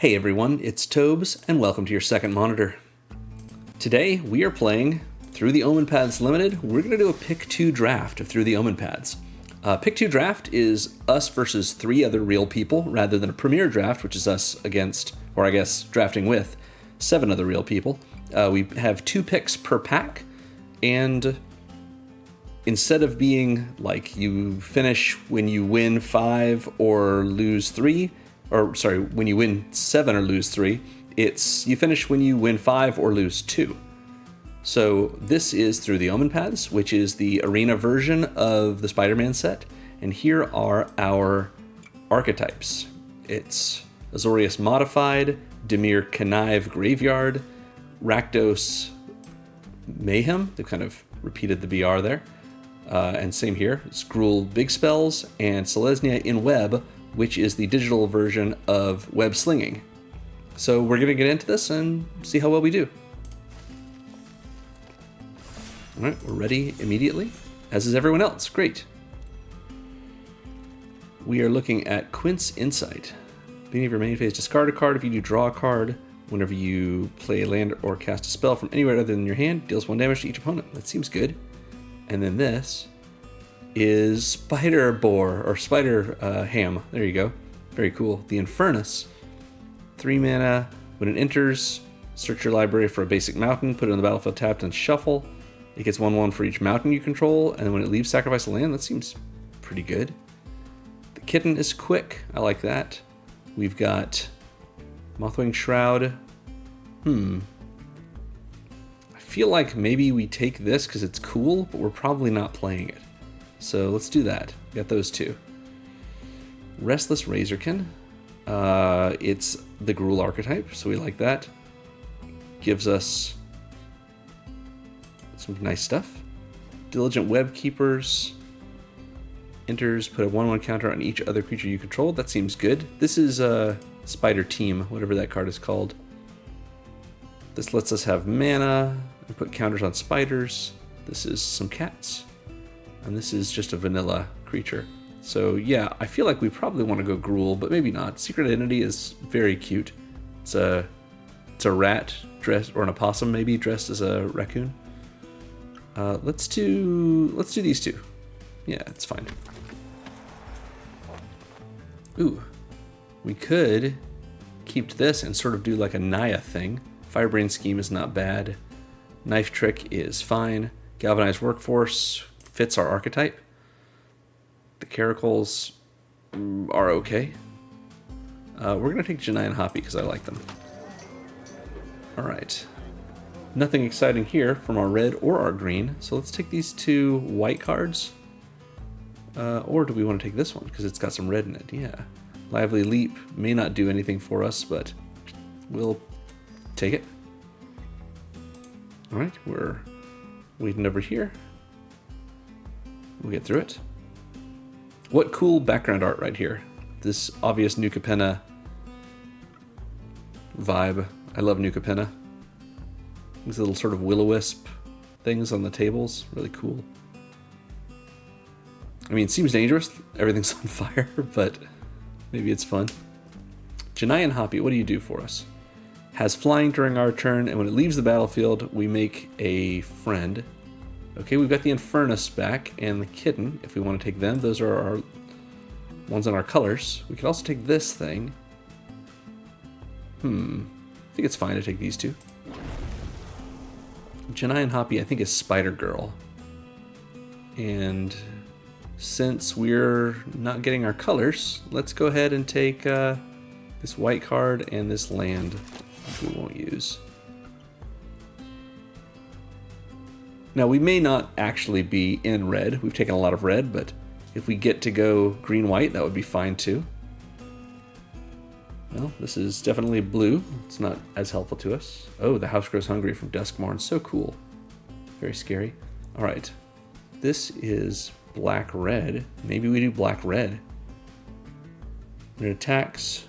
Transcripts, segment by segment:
Hey everyone, it's Tobes, and welcome to your second monitor. Today, we are playing Through the Omenpaths Limited. We're going to do a Pick 2 draft of Through the Omenpaths. Pick 2 draft is us versus 3 other real people, rather than a Premier draft, which is us against, or I guess drafting with, 7 other real people. We have 2 picks per pack, and instead of being like you finish when you win 5 or lose 3, when you win 7 or lose 3, it's you finish when you win 5 or lose 2. So this is Through the Omenpaths, which is the arena version of the Spider-Man set, and here are our archetypes. It's Azorius Modified, Dimir Connive Graveyard, Rakdos Mayhem, they kind of repeated the BR there, and same here, it's Gruul Big Spells, and Selesnya in Web, which is the digital version of web slinging. So we're going to get into this and see how well we do. All right, we're ready immediately, as is everyone else. Great. We are looking at Quint's Insight. Beginning of your main phase, discard a card. If you do, draw a card. Whenever you play a land or cast a spell from anywhere other than your hand, deals 1 damage to each opponent. That seems good. And then this is Spider Boar, or Spider Ham. There you go. Very cool. The Infernus. 3 mana. When it enters, search your library for a basic mountain, put it on the battlefield tapped, and shuffle. It gets 1/1 for each mountain you control, and then when it leaves, sacrifice a land. That seems pretty good. The Kitten is quick. I like that. We've got Mothwing Shroud. I feel like maybe we take this because it's cool, but we're probably not playing it. So let's do that. We got those 2. Restless Razorkin. It's the Gruul archetype, so we like that. Gives us some nice stuff. Diligent Web Keepers. Enters, put a 1/1 counter on each other creature you control. That seems good. This is Spider Team, whatever that card is called. This lets us have mana and put counters on spiders. This is some cats. And this is just a vanilla creature. So yeah, I feel like we probably want to go Gruul, but maybe not. Secret Identity is very cute. It's a rat dressed, or an opossum maybe, dressed as a raccoon. Let's do these 2. Yeah, it's fine. Ooh, we could keep this and sort of do like a Naya thing. Firebrain Scheme is not bad. Knife Trick is fine. Galvanized Workforce fits our archetype. The Caracals are okay. We're going to take Janai and Hoppy because I like them. Alright. Nothing exciting here from our red or our green, so let's take these 2 white cards. Or do we want to take this one because it's got some red in it? Yeah. Lively Leap may not do anything for us, but we'll take it. Alright, we're waiting over here. We'll get through it. What cool background art right here. This obvious New Capenna vibe. I love New Capenna. These little sort of will-o-wisp things on the tables. Really cool. I mean, it seems dangerous. Everything's on fire, but maybe it's fun. Janai and Hoppy, what do you do for us? Has flying during our turn, and when it leaves the battlefield, we make a friend. Okay, we've got the Infernus back, and the Kitten, if we want to take them. Those are our ones on our colors. We could also take this thing. I think it's fine to take these 2. Janai and Hoppy, I think, is Spider Girl. And since we're not getting our colors, let's go ahead and take this white card and this land, which we won't use. Now, we may not actually be in red. We've taken a lot of red, but if we get to go green-white, that would be fine too. Well, this is definitely blue. It's not as helpful to us. Oh, the House Grows Hungry from Duskmourn. So cool. Very scary. All right. This is black-red. Maybe we do black-red. When it attacks,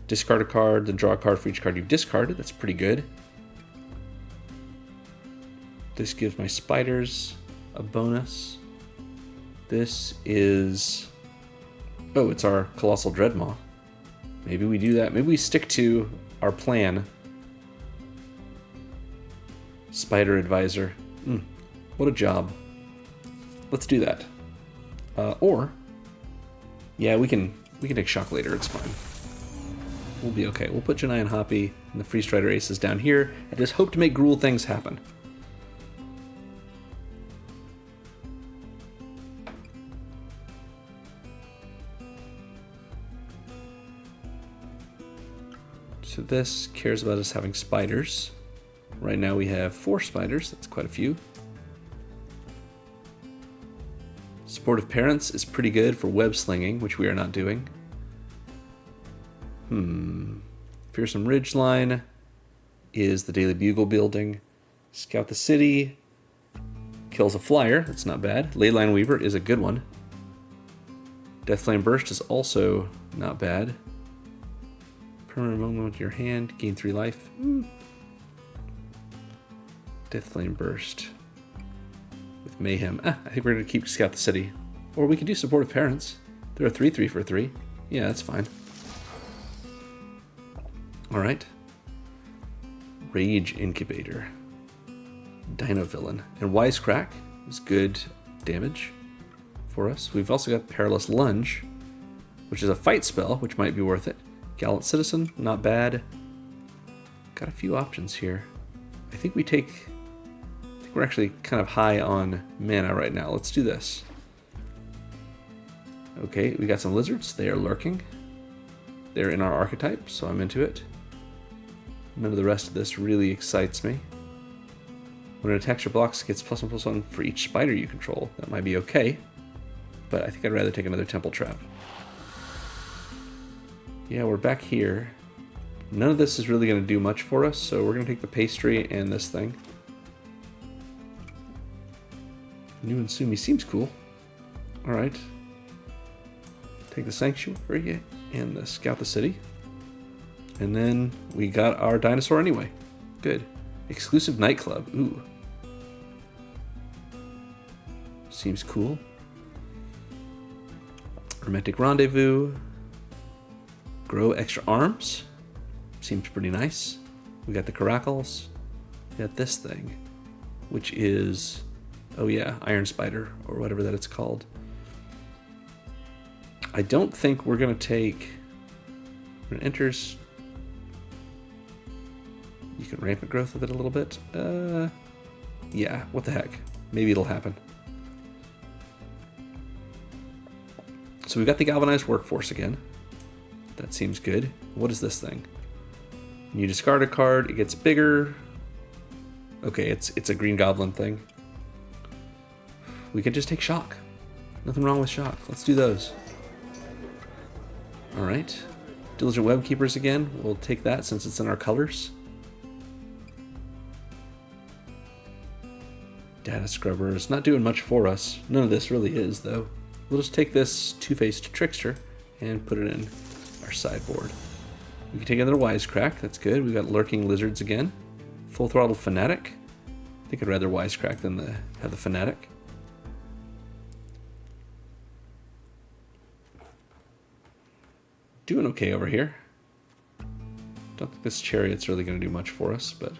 discard a card, then draw a card for each card you've discarded. That's pretty good. This gives my spiders a bonus. This is... oh, it's our Colossal Dreadmaw. Maybe we do that. Maybe we stick to our plan. Spider advisor. What a job. Let's do that. Or, yeah, we can take shock later. It's fine. We'll be okay. We'll put Janai and Hoppy and the Free Strider Aces down here and just hope to make Gruul things happen. So this cares about us having spiders. Right now we have 4 spiders. That's quite a few. Supportive Parents is pretty good for web slinging, which we are not doing. Fearsome Ridgeline is the Daily Bugle building. Scout the City kills a flyer. That's not bad. Leyline Weaver is a good one. Deathflame Burst is also not bad. Permanent moment with your hand. Gain 3 life. Deathflame Burst. With Mayhem. I think we're going to keep Scout the City. Or we could do Supportive Parents. They're a 3/3 for 3. Yeah, that's fine. Alright. Rage Incubator. Dino Villain. And Wisecrack is good damage for us. We've also got Perilous Lunge, which is a fight spell, which might be worth it. Gallant Citizen, not bad. Got a few options here. I think we're actually kind of high on mana right now. Let's do this. Okay, we got some lizards. They are lurking. They're in our archetype, so I'm into it. None of the rest of this really excites me. When it attacks your blocks, it gets +1/+1 for each spider you control. That might be okay, but I think I'd rather take another Temple Trap. Yeah, we're back here. None of this is really going to do much for us, so we're going to take the pastry and this thing. New Insumi seems cool. Alright. Take the Sanctuary and the Scout the City. And then we got our dinosaur anyway. Good. Exclusive Nightclub. Ooh. Seems cool. Romantic Rendezvous. Grow Extra Arms. Seems pretty nice. We got the Caracals. We got this thing, which is, oh yeah, Iron Spider, or whatever that it's called. I don't think we're going to take, when it enters, you can rampant growth with it a little bit. Yeah, what the heck. Maybe it'll happen. So we've got the Galvanized Workforce again. That seems good. What is this thing? When you discard a card, it gets bigger. Okay, it's a Green Goblin thing. We could just take Shock. Nothing wrong with Shock. Let's do those. Alright. Diligent Web Keepers again. We'll take that since it's in our colors. Data Scrubber is not doing much for us. None of this really is, though. We'll just take this Two-Faced Trickster and put it in our sideboard. We can take another Wisecrack. That's good. We've got Lurking Lizards again. Full Throttle Fanatic. I think I'd rather Wisecrack than have the Fanatic. Doing okay over here. Don't think this Chariot's really going to do much for us, but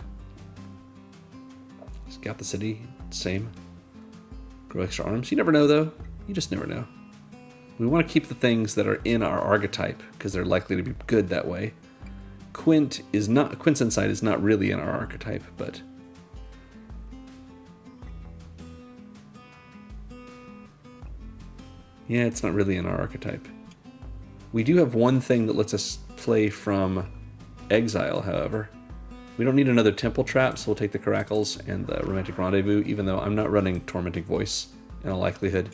Scout the City, same. Grow Extra Arms. You never know, though. You just never know. We want to keep the things that are in our archetype because they're likely to be good that way. Quint's Insight is not really in our archetype, but yeah, it's not really in our archetype. We do have one thing that lets us play from exile, however. We don't need another Temple Trap, so we'll take the Caracals and the Romantic Rendezvous, even though I'm not running Tormenting Voice in all likelihood.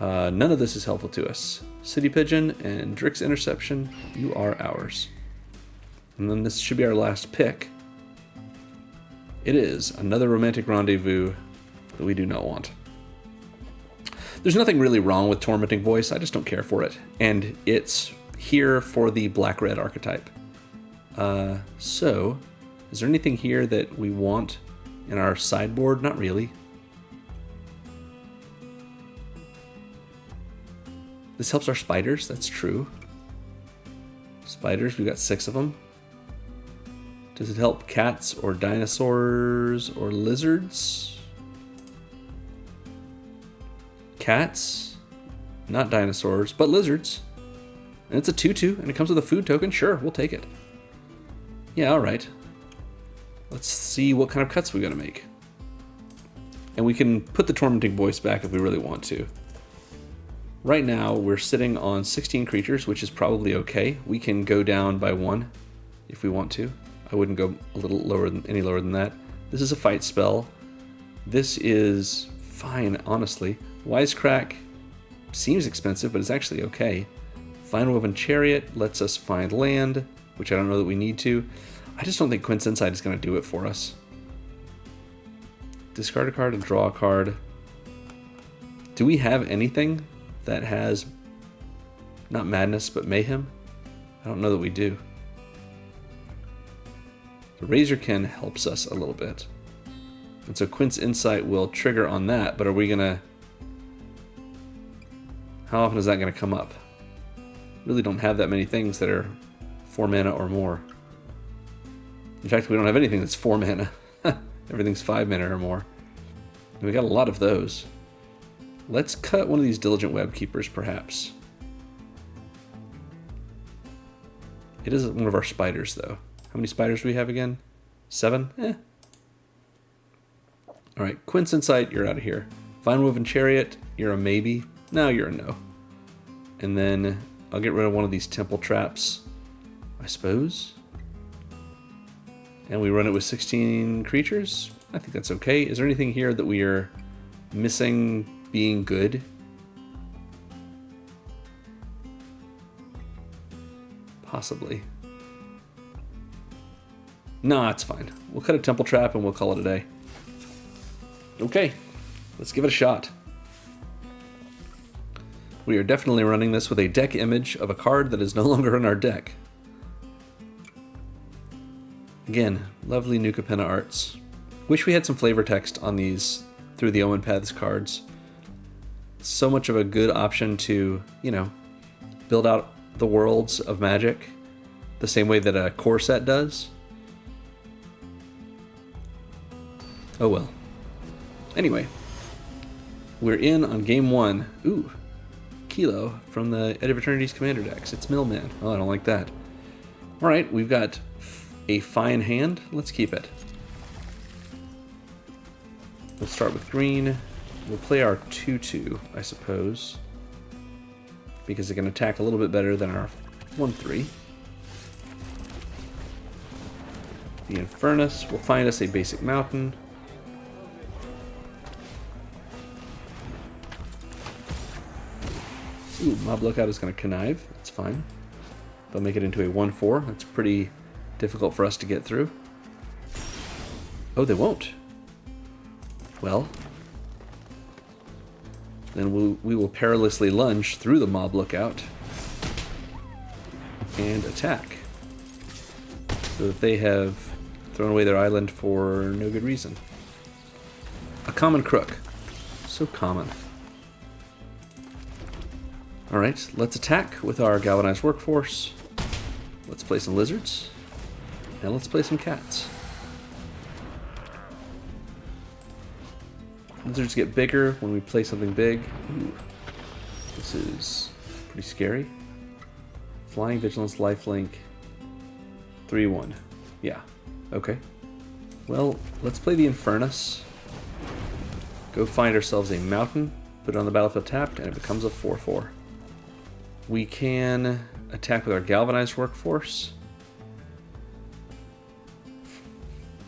None of this is helpful to us. City Pigeon and Drick's Interception, you are ours. And then this should be our last pick. It is another Romantic Rendezvous that we do not want. There's nothing really wrong with Tormenting Voice, I just don't care for it. And it's here for the black-red archetype. So, is there anything here that we want in our sideboard? Not really. This helps our spiders, that's true. Spiders, we've got 6 of them. Does it help cats or dinosaurs or lizards? Cats, not dinosaurs, but lizards. And it's a 2/2, and it comes with a food token. Sure, we'll take it. Yeah, all right. Let's see what kind of cuts we're gonna make. And we can put the tormenting voice back if we really want to. Right now, we're sitting on 16 creatures, which is probably okay. We can go down by 1 if we want to. I wouldn't go a little lower than any lower than that. This is a fight spell. This is fine, honestly. Wisecrack seems expensive, but it's actually okay. Fine Woven Chariot lets us find land, which I don't know that we need to. I just don't think Quint's Insight is going to do it for us. Discard a card and draw a card. Do we have anything that has, not madness, but mayhem? I don't know that we do. The Razorkin helps us a little bit. And so Quint's Insight will trigger on that, but are we gonna... How often is that gonna come up? Really don't have that many things that are 4 mana or more. In fact, we don't have anything that's 4 mana. Everything's 5 mana or more. And we got a lot of those. Let's cut one of these Diligent Web Keepers, perhaps. It is one of our spiders, though. How many spiders do we have again? 7? Alright, Quint's Insight, you're out of here. Fine Woven Chariot, you're a maybe. No, you're a no. And then I'll get rid of one of these Temple Traps, I suppose. And we run it with 16 creatures. I think that's okay. Is there anything here that we are missing being good? Possibly. No, it's fine. We'll cut a Temple Trap and we'll call it a day. Okay, let's give it a shot. We are definitely running this with a deck image of a card that is no longer in our deck. Again, lovely New Capenna arts. Wish we had some flavor text on these Through the Omenpaths cards. So much of a good option to, you know, build out the worlds of Magic the same way that a core set does. Oh well. Anyway, we're in on game 1. Ooh, Kilo from the Edge of Eternity's Commander decks. It's Millman. Oh, I don't like that. All right, we've got a fine hand. Let's keep it. We'll start with green. We'll play our 2/2, I suppose, because it can attack a little bit better than our 1/3. The Infernus will find us a basic mountain. Ooh, Mob Lookout is going to connive. That's fine. They'll make it into a 1/4. That's pretty difficult for us to get through. Oh, they won't. Well, then we will perilously lunge through the Mob Lookout and attack, so that they have thrown away their island for no good reason. A common crook. So common. Alright, let's attack with our Galvanized Workforce. Let's play some lizards. And let's play some cats. Lizards get bigger when we play something big. Ooh, this is pretty scary. Flying Vigilance, Lifelink. 3/1. Yeah, okay. Well, let's play the Infernus. Go find ourselves a mountain, put it on the battlefield tapped, and it becomes a 4/4. We can attack with our Galvanized Workforce,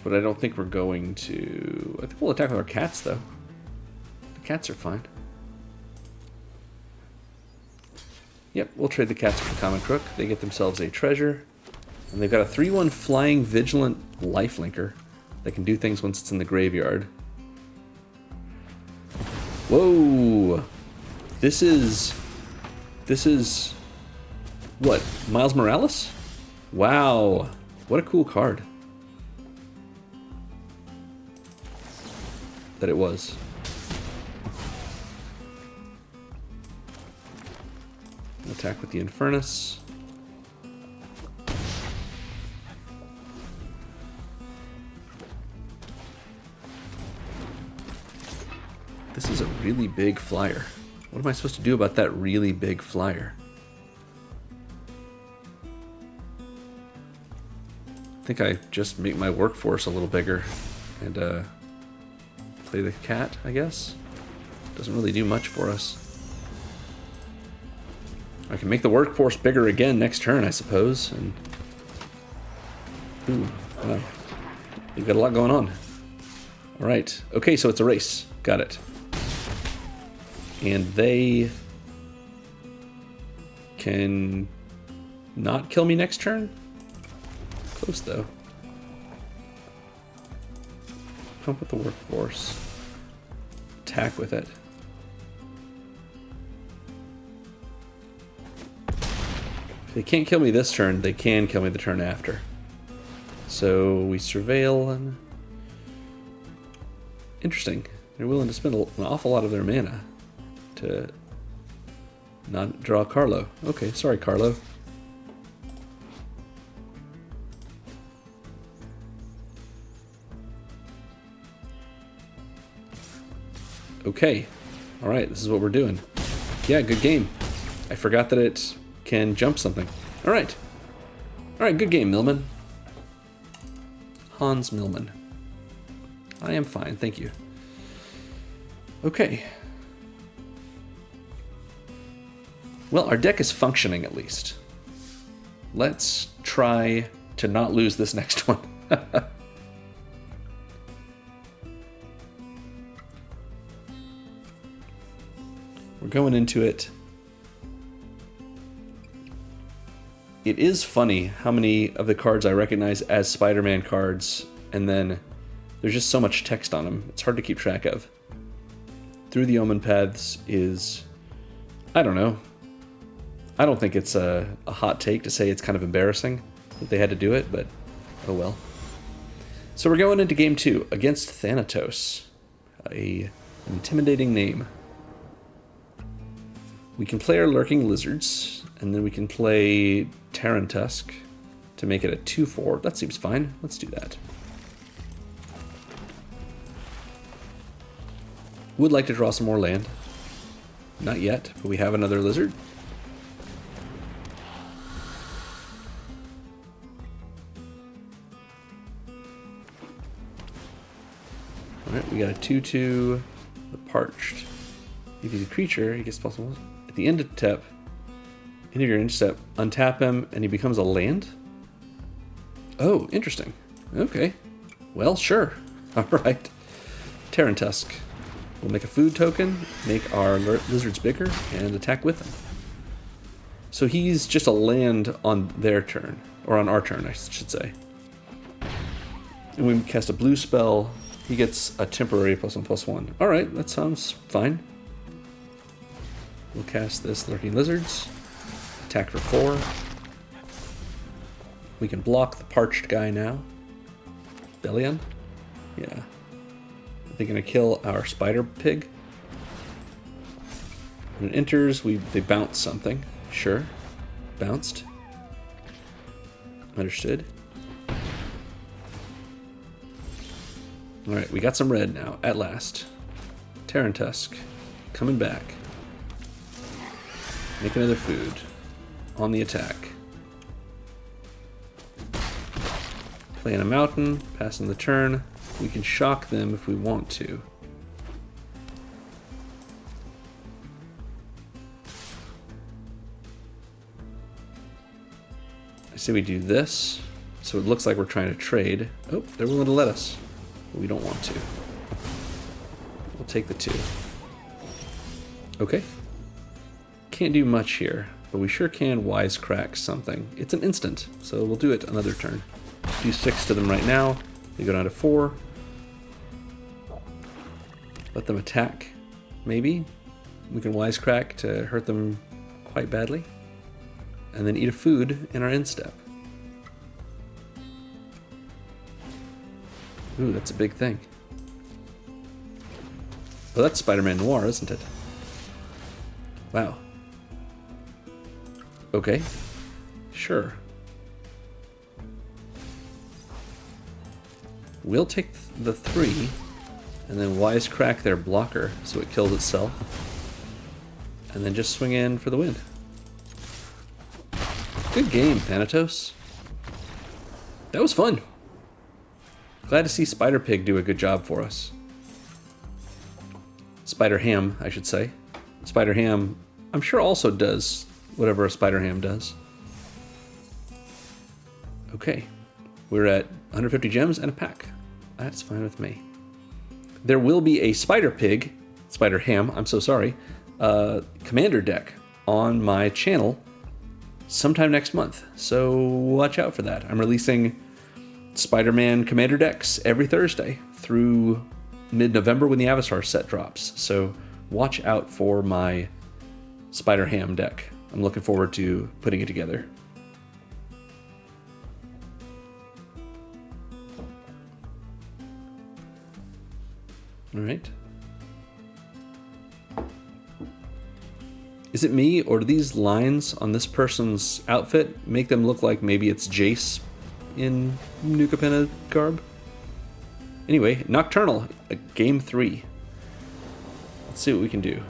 but I don't think we're going to... I think we'll attack with our cats, though. The cats are fine. Yep, we'll trade the cats for the Common Crook. They get themselves a treasure, and they've got a 3/1 Flying Vigilant Lifelinker that can do things once it's in the graveyard. Whoa! This is what? Miles Morales? Wow. What a cool card. That it was. Attack with the Infernus. This is a really big flyer. What am I supposed to do about that really big flyer? I think I just make my workforce a little bigger and play the cat, I guess. Doesn't really do much for us. I can make the workforce bigger again next turn, I suppose. And ooh, wow. We've got a lot going on. All right. Okay, so it's a race. Got it. And they can not kill me next turn? Close, though. Pump with the workforce. Attack with it. If they can't kill me this turn, they can kill me the turn after. So we surveil and... Interesting. They're willing to spend an awful lot of their mana to not draw Carlo. Okay, sorry, Carlo. Okay. Alright, this is what we're doing. Yeah, good game. I forgot that it can jump something. Alright. Alright, good game, Millman. Hans Millman. I am fine, thank you. Okay. Well, our deck is functioning at least. Let's try to not lose this next one. We're going into it. It is funny how many of the cards I recognize as Spider-Man cards, and then there's just so much text on them. It's hard to keep track of. Through the Omenpaths is, I don't know. I don't think it's a hot take to say it's kind of embarrassing that they had to do it, but oh well. So we're going into game 2 against Thanatos, an intimidating name. We can play our Lurking Lizards, and then we can play Tarantusk to make it a 2/4. That seems fine. Let's do that. Would like to draw some more land. Not yet, but we have another lizard. Alright, we got a 2/2, the Parched. If he's a creature, he gets +1. At the end of the end of your end step, untap him, and he becomes a land? Oh, interesting. Okay. Well, sure. Alright. Tarantusk. We'll make a food token, make our lizards bigger, and attack with them. So he's just a land on their turn, or on our turn, I should say. And we cast a blue spell. He gets a temporary +1/+1. Alright, that sounds fine. We'll cast this Lurking Lizards. Attack for 4. We can block the Parched guy now. Bellion? Yeah. Are they going to kill our Spider Pig? When it enters, they bounce something. Sure. Bounced. Understood. Alright, we got some red now, at last. Tarantusk. Coming back. Make another food. On the attack. Playing a mountain, passing the turn. We can shock them if we want to. I say we do this, so it looks like we're trying to trade. Oh, they're willing to let us. But we don't want to. We'll take the 2. Okay. Can't do much here, but we sure can wisecrack something. It's an instant, so we'll do it another turn. Do 6 to them right now. They go down to 4. Let them attack, maybe. We can wisecrack to hurt them quite badly. And then eat a food in our end step. Ooh, that's a big thing. Well, that's Spider-Man Noir, isn't it? Wow. Okay. Sure. We'll take the 3 and then wisecrack their blocker so it kills itself. And then just swing in for the win. Good game, Thanatos. That was fun. Glad to see Spider Pig do a good job for us. Spider Ham, I should say. Spider Ham, I'm sure also does whatever a Spider Ham does. Okay, we're at 150 gems and a pack. That's fine with me. There will be a Spider Pig, Spider Ham, I'm so sorry, commander deck on my channel sometime next month. So watch out for that. I'm releasing Spider-Man commander decks every Thursday through mid-November when the Avatar set drops. So watch out for my Spider Ham deck. I'm looking forward to putting it together. All right. Is it me, or do these lines on this person's outfit make them look like maybe it's Jace in New Capenna garb? Anyway, Nocturnal, game 3. Let's see what we can do.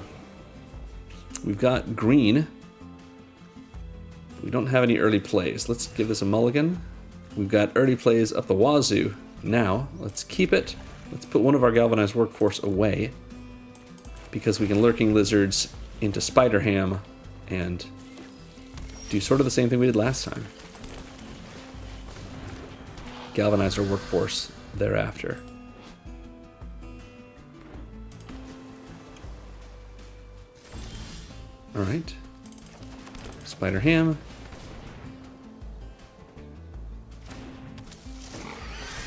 We've got green. We don't have any early plays. Let's give this a mulligan. We've got early plays up the wazoo. Now, let's keep it. Let's put one of our galvanized workforce away, because we can lurking lizards into Spider Ham and do sort of the same thing we did last time. Galvanize our workforce thereafter. All right. Spider Ham.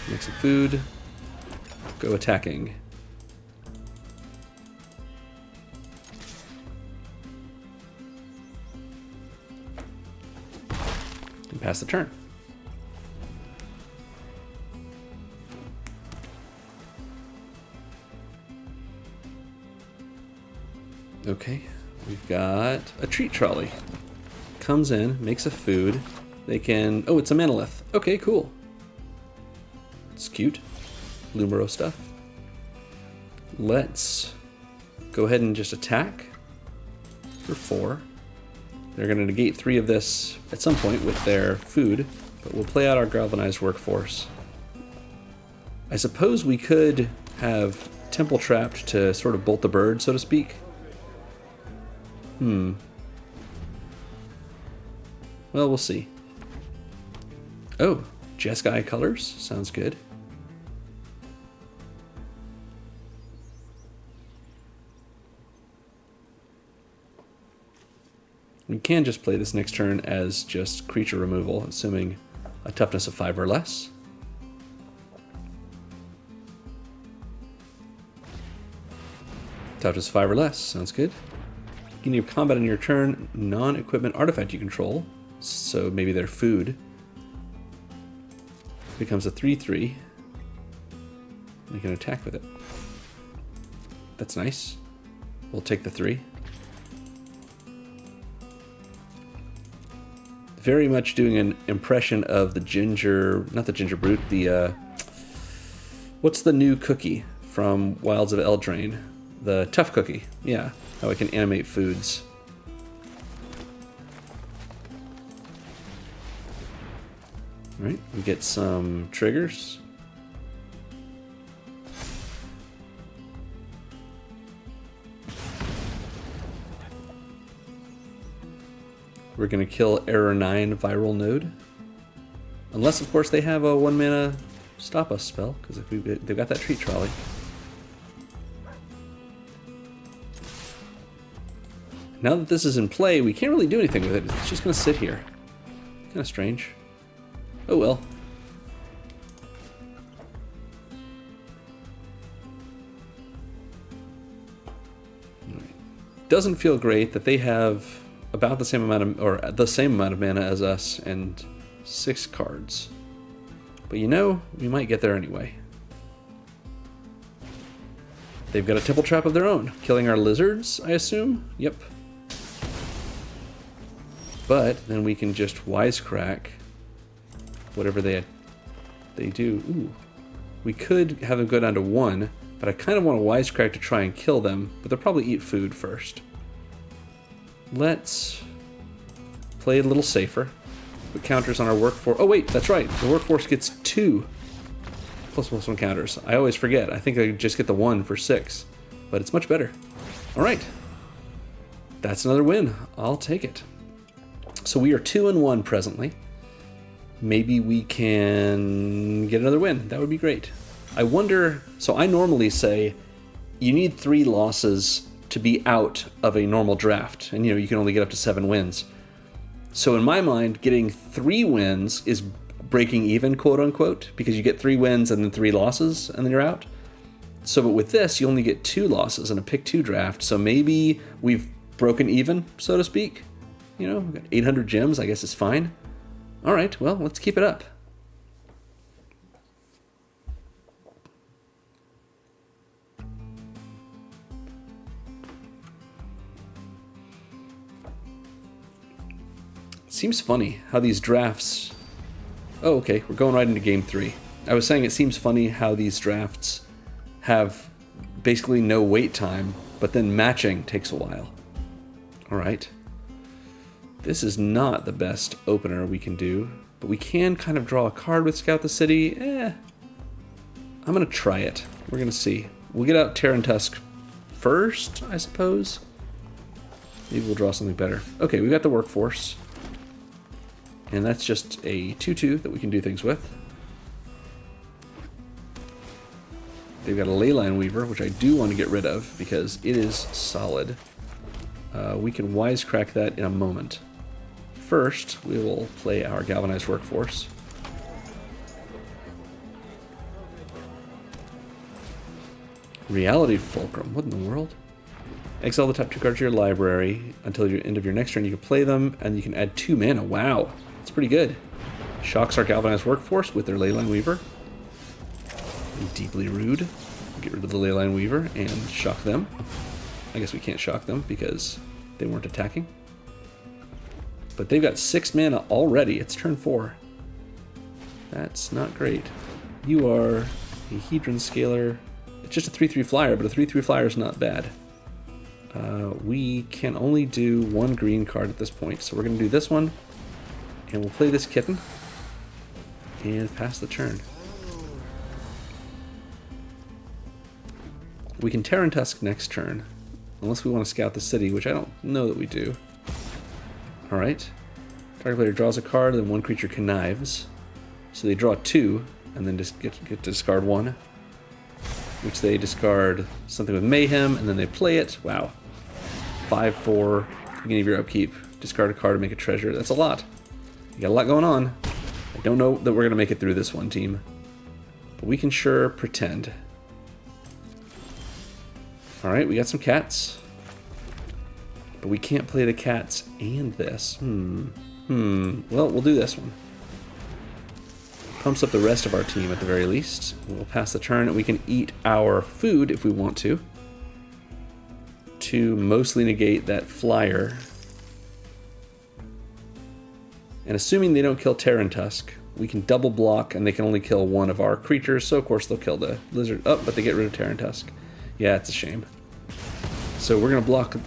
Make some food. Go attacking. And pass the turn. Okay, we've got a treat trolley. Comes in, makes a food. They can... Oh, it's a manolith. Okay, cool. It's cute. Lumero stuff. Let's go ahead and just attack for 4. They're going to negate 3 of this at some point with their food, but we'll play out our galvanized workforce. I suppose we could have Temple Trapped to sort of bolt the bird, so to speak. Well, we'll see. Oh, Jeskai colors. Sounds good. We can just play this next turn as just creature removal, assuming a toughness of 5 or less. Toughness of 5 or less. Sounds good. Beginning of combat on your turn, non-equipment artifact you control, so maybe their food, becomes a 3/3. You can attack with it. That's nice. We'll take the 3. Very much doing an impression of the ginger, not the ginger brute, the, what's the new cookie from Wilds of Eldraine? The tough cookie, yeah. How I can animate foods. All right, we get some triggers. We're going to kill Error 9 Viral Node. Unless, of course, they have a 1-mana Stop Us spell, because if they've got that Treat Trolley. Now that this is in play, we can't really do anything with it. It's just going to sit here. Kind of strange. Oh well. Doesn't feel great that they have about the same amount of, or the same amount of mana as us, and 6 cards. But you know, we might get there anyway. They've got a Temple Trap of their own, killing our lizards, I assume? Yep. But then we can just wisecrack whatever they do. Ooh. We could have them go down to 1, but I kind of want to wisecrack to try and kill them, but they'll probably eat food first. Let's play a little safer. Put counters on our workforce. Oh wait, that's right. The workforce gets 2 +1 counters. I always forget. I think I just get the 1 for 6, but it's much better. All right. That's another win. I'll take it. So we are 2-1 presently. Maybe we can get another win. That would be great. I wonder, so I normally say you need 3 losses to be out of a normal draft. And you can only get up to 7 wins. So in my mind, getting 3 wins is breaking even, quote unquote, because you get 3 wins and then 3 losses and then you're out. So, but with this, you only get 2 losses in a pick 2 draft. So maybe we've broken even, so to speak. We've got 800 gems, I guess is fine. All right, well, let's keep it up. Seems funny how these drafts... Oh, okay, we're going right into game 3. I was saying it seems funny how these drafts have basically no wait time, but then matching takes a while. All right. This is not the best opener we can do, but we can kind of draw a card with Scout the City. I'm going to try it. We're going to see. We'll get out Terran Tusk first, I suppose. Maybe we'll draw something better. Okay, we've got the workforce. And that's just a 2/2 that we can do things with. They've got a Leyline Weaver, which I do want to get rid of because it is solid. We can wisecrack that in a moment. First, we will play our Galvanized Workforce. Reality Fulcrum, what in the world? Exile the top 2 cards of your library until the end of your next turn. You can play them, and you can add 2 mana. Wow, that's pretty good. Shocks our Galvanized Workforce with their Leyline Weaver. Deeply rude. Get rid of the Leyline Weaver and shock them. I guess we can't shock them because they weren't attacking. But they've got 6 mana already. It's turn 4. That's not great. You are a Hedron Scaler. It's just a 3/3 flyer, but a 3/3 flyer is not bad. We can only do 1 green card at this point, so we're going to do this one, and we'll play this kitten and pass the turn. We can Terran Tusk next turn, unless we want to scout the city, which I don't know that we do. Alright. Target player draws a card, then 1 creature connives. So they draw 2, and then just get to discard 1. Which they discard something with Mayhem, and then they play it. Wow. 5/4, beginning of your upkeep. Discard a card to make a treasure. That's a lot. You got a lot going on. I don't know that we're going to make it through this one, team. But we can sure pretend. Alright, we got some cats. But we can't play the cats and this. Well, we'll do this one. Pumps up the rest of our team at the very least. We'll pass the turn and we can eat our food if we want to mostly negate that flyer. And assuming they don't kill Terran Tusk, we can double block and they can only kill 1 of our creatures, so of course they'll kill the lizard. Oh, but they get rid of Terran Tusk. Yeah, it's a shame. So we're going to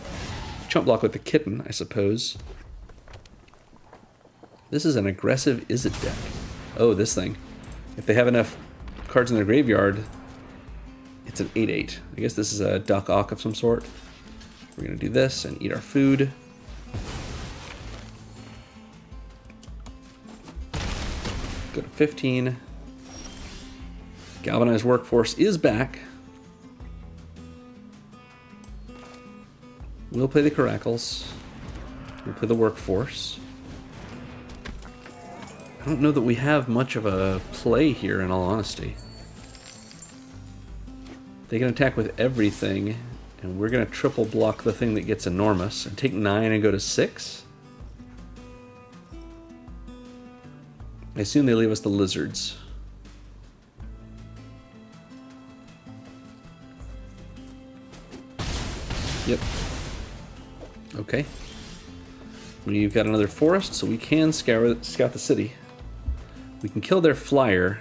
chump block with the kitten, I suppose. This is an aggressive Izzet deck. Oh, this thing. If they have enough cards in their graveyard, it's an 8/8. I guess this is a Doc Ock of some sort. We're going to do this and eat our food. Go to 15. Galvanized Workforce is back. We'll play the Caracals. We'll play the Workforce. I don't know that we have much of a play here, in all honesty. They can attack with everything, and we're going to triple block the thing that gets enormous and take 9 and go to 6. I assume they leave us the lizards. Yep. Okay. We've got another forest, so we can scout the city. We can kill their flyer,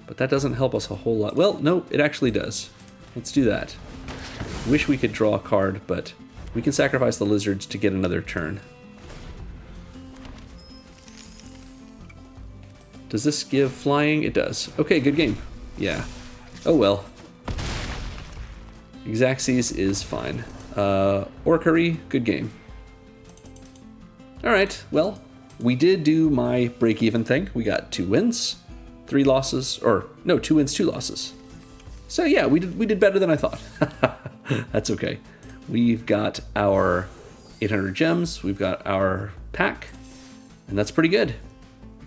but that doesn't help us a whole lot. Well, no, it actually does. Let's do that. Wish we could draw a card, but we can sacrifice the lizards to get another turn. Does this give flying? It does. Okay, good game. Yeah. Oh well. Xaxes is fine. Orrery, good game. Alright, well, we did do my break-even thing. We got 2 wins, 3 losses, or no, 2 wins, 2 losses. So yeah, we did better than I thought. That's okay. We've got our 800 gems, we've got our pack, and that's pretty good.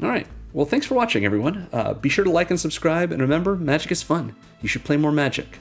Alright, well thanks for watching everyone. Be sure to like and subscribe, and remember, magic is fun. You should play more Magic.